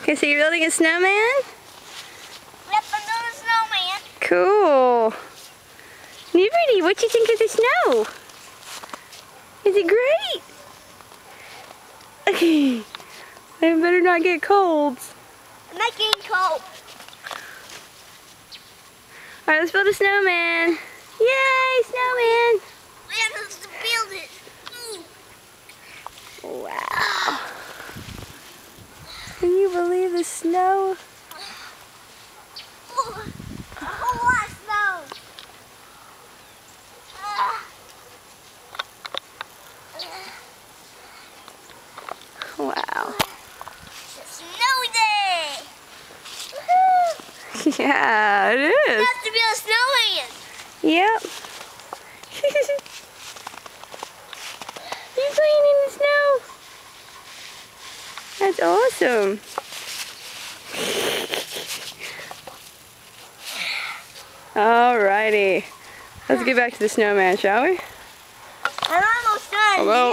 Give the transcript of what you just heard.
Okay, so you're building a snowman? Yep, I'm building a snowman. Cool. Liberty, what do you think of the snow? Is it great? Okay. I better not get colds. I'm not getting cold. Alright, let's build a snowman. Yay, snowman. Man, let's build it. Wow. Can you believe the snow? A whole lot of snow. Wow. It's a snowy day. Yeah, it is. We have to build a snowman. Yep. You're playing in the snow. That's awesome. Alrighty. Let's get back to the snowman, shall we? I'm almost done. Hello.